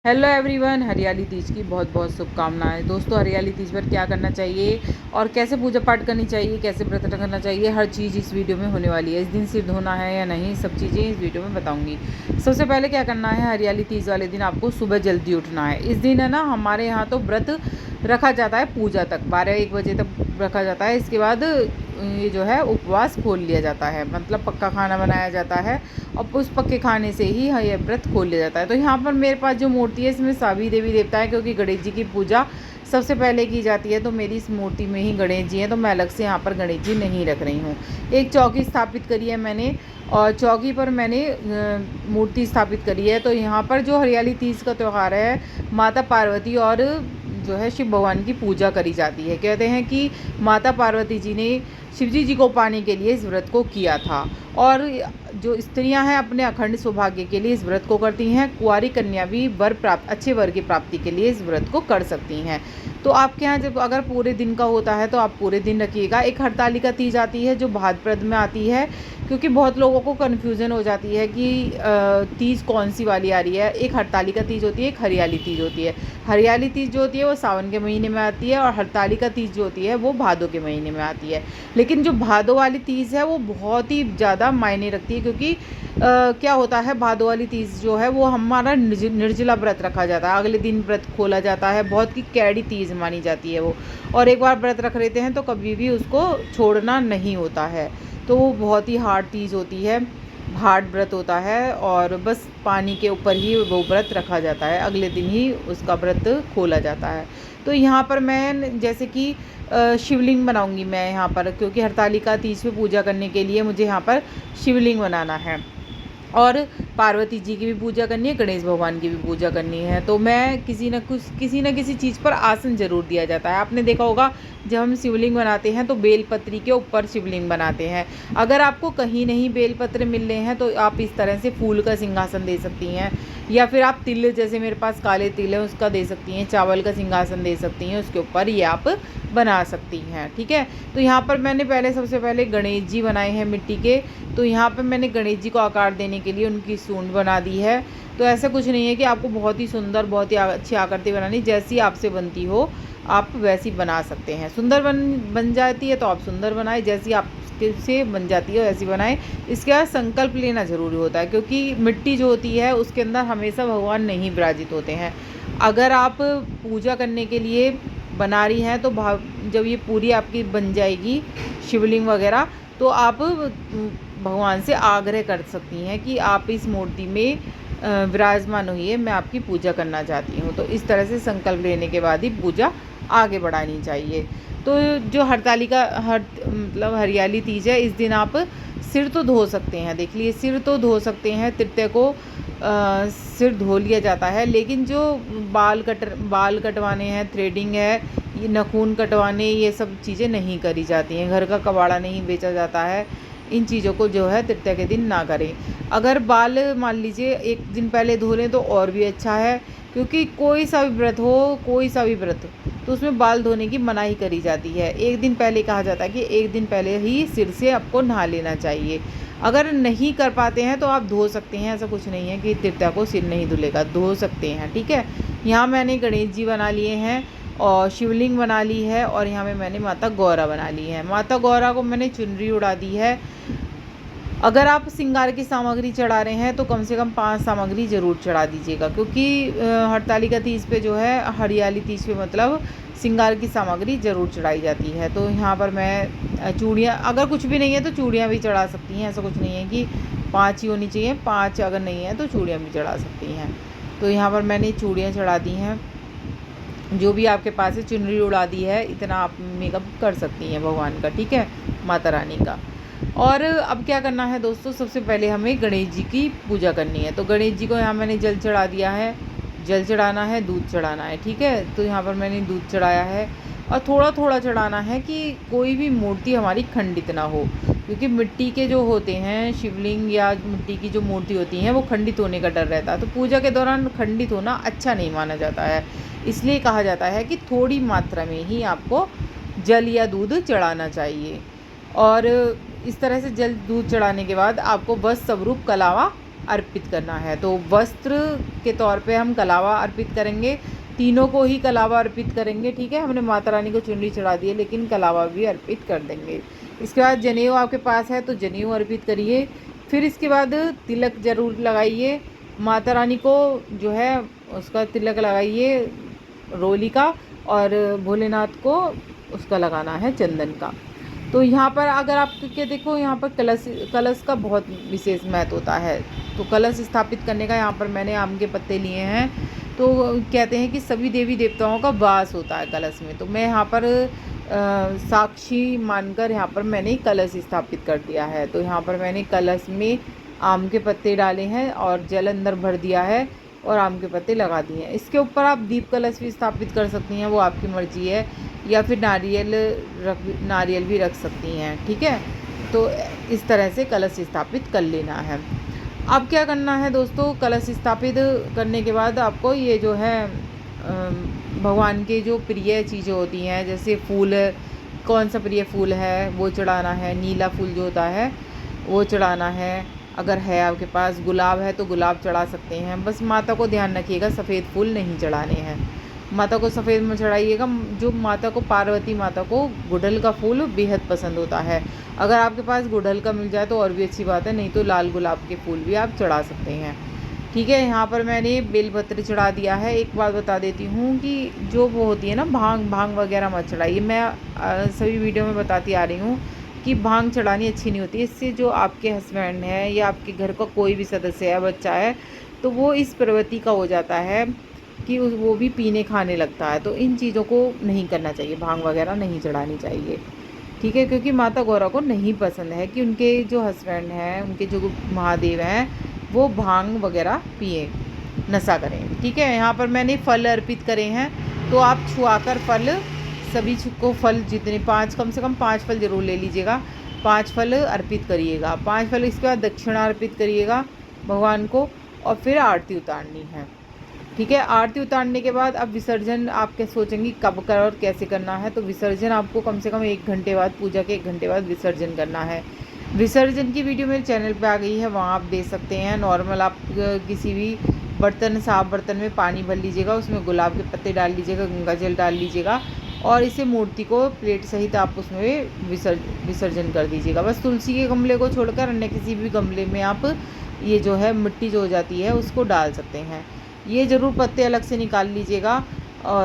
Hello everyone, हरियाली तीज की बहुत बहुत शुभकामनाएं। दोस्तों, हरियाली तीज पर क्या करना चाहिए और कैसे पूजा पाठ करनी चाहिए, कैसे व्रत रखना चाहिए, हर चीज़ इस वीडियो में होने वाली है। इस दिन सिर धोना है या नहीं, सब चीज़ें इस वीडियो में बताऊंगी। सबसे पहले क्या करना है, हरियाली तीज वाले दिन आपको सुबह जल्दी उठना है। इस दिन है ना, हमारे यहाँ तो व्रत रखा जाता है पूजा तक, 12-1 बजे तक रखा जाता है। इसके बाद ये जो है उपवास खोल लिया जाता है, मतलब पक्का खाना बनाया जाता है और उस पक्के खाने से ही ये व्रत खोल लिया जाता है। तो यहाँ पर मेरे पास जो मूर्ति है, इसमें सभी देवी देवता है, क्योंकि गणेश जी की पूजा सबसे पहले की जाती है। तो मेरी इस मूर्ति में ही गणेश जी हैं, तो मैं अलग से यहाँ पर गणेश जी नहीं रख रही हूँ। एक चौकी स्थापित करी है मैंने और चौकी पर मैंने मूर्ति स्थापित करी है। तो यहाँ पर जो हरियाली तीज का त्यौहार है, माता पार्वती और जो है शिव भगवान की पूजा करी जाती है। कहते हैं कि माता पार्वती जी ने शिवजी जी को पाने के लिए इस व्रत को किया था, और जो स्त्रियां हैं अपने अखंड सौभाग्य के लिए इस व्रत को करती हैं। कुंवारी कन्या भी अच्छे वर की प्राप्ति के लिए इस व्रत को कर सकती हैं। तो आपके यहाँ जब अगर पूरे दिन का होता है तो आप पूरे दिन रखिएगा। एक हरतालिका तीज आती है जो भाद्रपद में आती है, क्योंकि बहुत लोगों को कन्फ्यूज़न हो जाती है कि तीज कौन सी वाली आ रही है। एक हरतालिका तीज होती है, एक हरियाली तीज होती है। हरियाली तीज जो होती है वो सावन के महीने में आती है, और हरतालिका तीज जो होती है वो भादों के महीने में आती है। लेकिन जो भादों वाली तीज है वो बहुत ही ज़्यादा मायने रखती है, क्योंकि क्या होता है, भादों वाली तीज जो है वो हमारा निर्जला व्रत रखा जाता है। अगले दिन व्रत खोला जाता है, बहुत ही कैडी तीज मानी जाती है वो। और एक बार व्रत रख लेते हैं तो कभी भी उसको छोड़ना नहीं होता है। तो वो बहुत ही हार्ड तीज होती है, हार्ड व्रत होता है, और बस पानी के ऊपर ही वो व्रत रखा जाता है, अगले दिन ही उसका व्रत खोला जाता है। तो यहाँ पर मैं जैसे कि शिवलिंग बनाऊंगी मैं यहाँ पर, क्योंकि हरतालिका तीज पे पूजा करने के लिए मुझे यहाँ पर शिवलिंग बनाना है, और पार्वती जी की भी पूजा करनी है, गणेश भगवान की भी पूजा करनी है। तो मैं किसी न किसी चीज़ पर आसन जरूर दिया जाता है। आपने देखा होगा, जब हम शिवलिंग बनाते हैं तो बेलपत्री के ऊपर शिवलिंग बनाते हैं। अगर आपको कहीं नहीं बेलपत्र मिल रहे हैं तो आप इस तरह से फूल का सिंहासन दे सकती हैं, या फिर आप तिल, जैसे मेरे पास काले तिल है, उसका दे सकती हैं। चावल का सिंहासन दे सकती हैं, उसके ऊपर ये आप बना सकती हैं। ठीक है। तो यहाँ पर मैंने सबसे पहले गणेश जी बनाए हैं मिट्टी के। तो यहाँ पर मैंने गणेश जी को आकार देने के लिए उनकी सूंड बना दी है। तो ऐसा कुछ नहीं है कि आपको बहुत ही सुंदर, बहुत ही अच्छी आकृति बनानी, जैसी आपसे बनती हो आप वैसी बना सकते हैं। सुंदर बन जाती है तो आप सुंदर बनाएं, जैसी आप से बन जाती है वैसी बनाएं। इसके बाद संकल्प लेना ज़रूरी होता है, क्योंकि मिट्टी जो होती है उसके अंदर हमेशा भगवान नहीं विराजित होते हैं। अगर आप पूजा करने के लिए बना रही हैं तो जब ये पूरी आपकी बन जाएगी शिवलिंग वगैरह, तो आप भगवान से आग्रह कर सकती हैं कि आप इस मूर्ति में विराजमान होइए, मैं आपकी पूजा करना चाहती हूँ। तो इस तरह से संकल्प लेने के बाद ही पूजा आगे बढ़ानी चाहिए। तो जो मतलब हरियाली तीज है, इस दिन आप सिर तो धो सकते हैं। देख लिए, सिर तो धो सकते हैं, तृतीया को सिर धो लिया जाता है। लेकिन जो बाल कटवाने हैं, थ्रेडिंग है, ये नाखून कटवाने, ये सब चीज़ें नहीं करी जाती हैं। घर का कबाड़ा नहीं बेचा जाता है। इन चीज़ों को जो है तृतीया के दिन ना करें। अगर बाल मान लीजिए एक दिन पहले धो लें तो और भी अच्छा है, क्योंकि कोई सा भी व्रत हो, कोई सा भी व्रत, तो उसमें बाल धोने की मनाही करी जाती है। एक दिन पहले कहा जाता है कि एक दिन पहले ही सिर से आपको नहा लेना चाहिए। अगर नहीं कर पाते हैं तो आप धो सकते हैं, ऐसा कुछ नहीं है कि तृतीया को सिर नहीं धुलेगा, धो सकते हैं। ठीक है। यहाँ मैंने गणेश जी बना लिए हैं और शिवलिंग बना ली है, और यहाँ में मैंने माता गौरा बना ली है। माता गौरा को मैंने चुनरी उड़ा दी है। अगर आप श्रृंगार की सामग्री चढ़ा रहे हैं तो कम से कम 5 सामग्री ज़रूर चढ़ा दीजिएगा, क्योंकि हरतालिका तीज पे जो है, हरियाली तीज पे मतलब श्रृंगार की सामग्री ज़रूर चढ़ाई जाती है। तो यहाँ पर मैं चूड़ियाँ, अगर कुछ भी नहीं है तो चूड़ियाँ भी चढ़ा सकती हैं। ऐसा कुछ नहीं है कि 5 ही होनी चाहिए, 5 अगर नहीं है तो चूड़ियाँ भी चढ़ा सकती हैं। तो यहाँ पर मैंने चूड़ियाँ चढ़ा दी हैं। जो भी आपके पास है, चुनरी उड़ा दी है, इतना आप मेकअप कर सकती हैं भगवान का। ठीक है, माता रानी का। और अब क्या करना है दोस्तों, सबसे पहले हमें गणेश जी की पूजा करनी है। तो गणेश जी को यहाँ मैंने जल चढ़ा दिया है। जल चढ़ाना है, दूध चढ़ाना है। ठीक है। तो यहाँ पर मैंने दूध चढ़ाया है, और थोड़ा थोड़ा चढ़ाना है कि कोई भी मूर्ति हमारी खंडित ना हो, क्योंकि मिट्टी के जो होते हैं शिवलिंग या मिट्टी की जो मूर्ति होती हैं वो खंडित होने का डर रहता है। तो पूजा के दौरान खंडित होना अच्छा नहीं माना जाता है, इसलिए कहा जाता है कि थोड़ी मात्रा में ही आपको जल या दूध चढ़ाना चाहिए। और इस तरह से जल दूध चढ़ाने के बाद आपको बस स्वरूप कलावा अर्पित करना है। तो वस्त्र के तौर पे हम कलावा अर्पित करेंगे, तीनों को ही कलावा अर्पित करेंगे। ठीक है, हमने माता रानी को चुनरी चढ़ा दी है, लेकिन कलावा भी अर्पित कर देंगे। इसके बाद जनेऊ आपके पास है तो जनेऊ अर्पित करिए। फिर इसके बाद तिलक ज़रूर लगाइए, माता रानी को जो है उसका तिलक लगाइए रोली का, और भोलेनाथ को उसका लगाना है चंदन का। तो यहाँ पर अगर आप के देखो, यहाँ पर कलश का बहुत विशेष महत्व होता है। तो कलश स्थापित करने का यहाँ पर मैंने आम के पत्ते लिए हैं। तो कहते हैं कि सभी देवी देवताओं का वास होता है कलश में। तो मैं यहाँ पर साक्षी मानकर यहाँ पर मैंने कलश स्थापित कर दिया है। तो यहाँ पर मैंने कलश में आम के पत्ते डाले हैं और जल अंदर भर दिया है और आम के पत्ते लगा दिए हैं। इसके ऊपर आप दीप कलश भी स्थापित कर सकती हैं, वो आपकी मर्ज़ी है, या फिर नारियल भी रख सकती हैं। ठीक है, तो इस तरह से कलश स्थापित कर लेना है। अब क्या करना है दोस्तों, कलश स्थापित करने के बाद आपको ये जो है भगवान के जो प्रिय चीज़ें होती हैं, जैसे फूल, कौन सा प्रिय फूल है वो चढ़ाना है। नीला फूल जो होता है वो चढ़ाना है, अगर है आपके पास गुलाब है तो गुलाब चढ़ा सकते हैं। बस माता को ध्यान रखिएगा सफ़ेद फूल नहीं चढ़ाने हैं, माता को सफ़ेद में चढ़ाइएगा। जो माता को, पार्वती माता को गुड़हल का फूल बेहद पसंद होता है। अगर आपके पास गुड़हल का मिल जाए तो और भी अच्छी बात है, नहीं तो लाल गुलाब के फूल भी आप चढ़ा सकते हैं। ठीक है, यहाँ पर मैंने बेलपत्र चढ़ा दिया है। एक बात बता देती हूँ कि जो वो होती है ना भांग वगैरह मत चढ़ाइए। मैं सभी वीडियो में बताती आ रही हूँ कि भांग चढ़ानी अच्छी नहीं होती। इससे जो आपके हस्बैंड है या आपके घर का कोई भी सदस्य है, बच्चा है, तो वो इस प्रवृत्ति का हो जाता है कि वो भी पीने खाने लगता है। तो इन चीज़ों को नहीं करना चाहिए, भांग वगैरह नहीं चढ़ानी चाहिए। ठीक है, क्योंकि माता गौरा को नहीं पसंद है कि उनके जो हस्बैंड हैं, उनके जो महादेव हैं, वो भांग वगैरह पिए, नशा करें। ठीक है, यहाँ पर मैंने फल अर्पित करे हैं। तो आप छुआकर फल, सभी को फल जितने 5, कम से कम 5 फल ज़रूर ले लीजिएगा। 5 फल अर्पित करिएगा, 5 फल। इसके बाद दक्षिणा अर्पित करिएगा भगवान को, और फिर आरती उतारनी है। ठीक है, आरती उतारने के बाद अब विसर्जन आप क्या सोचेंगी कब कर और कैसे करना है। तो विसर्जन आपको कम से कम 1 घंटे बाद, पूजा के 1 घंटे बाद विसर्जन करना है। विसर्जन की वीडियो मेरे चैनल पे आ गई है, वहाँ आप देख सकते हैं। नॉर्मल आप किसी भी बर्तन, साफ बर्तन में पानी भर लीजिएगा, उसमें गुलाब के पत्ते डाल लीजिएगा, गंगा जल डाल लीजिएगा, और इसे मूर्ति को प्लेट सहित आप उसमें विसर्जन कर दीजिएगा। बस तुलसी के गमले को छोड़कर अन्य किसी भी गमले में आप ये जो है मिट्टी जो हो जाती है उसको डाल सकते हैं। ये ज़रूर पत्ते अलग से निकाल लीजिएगा। और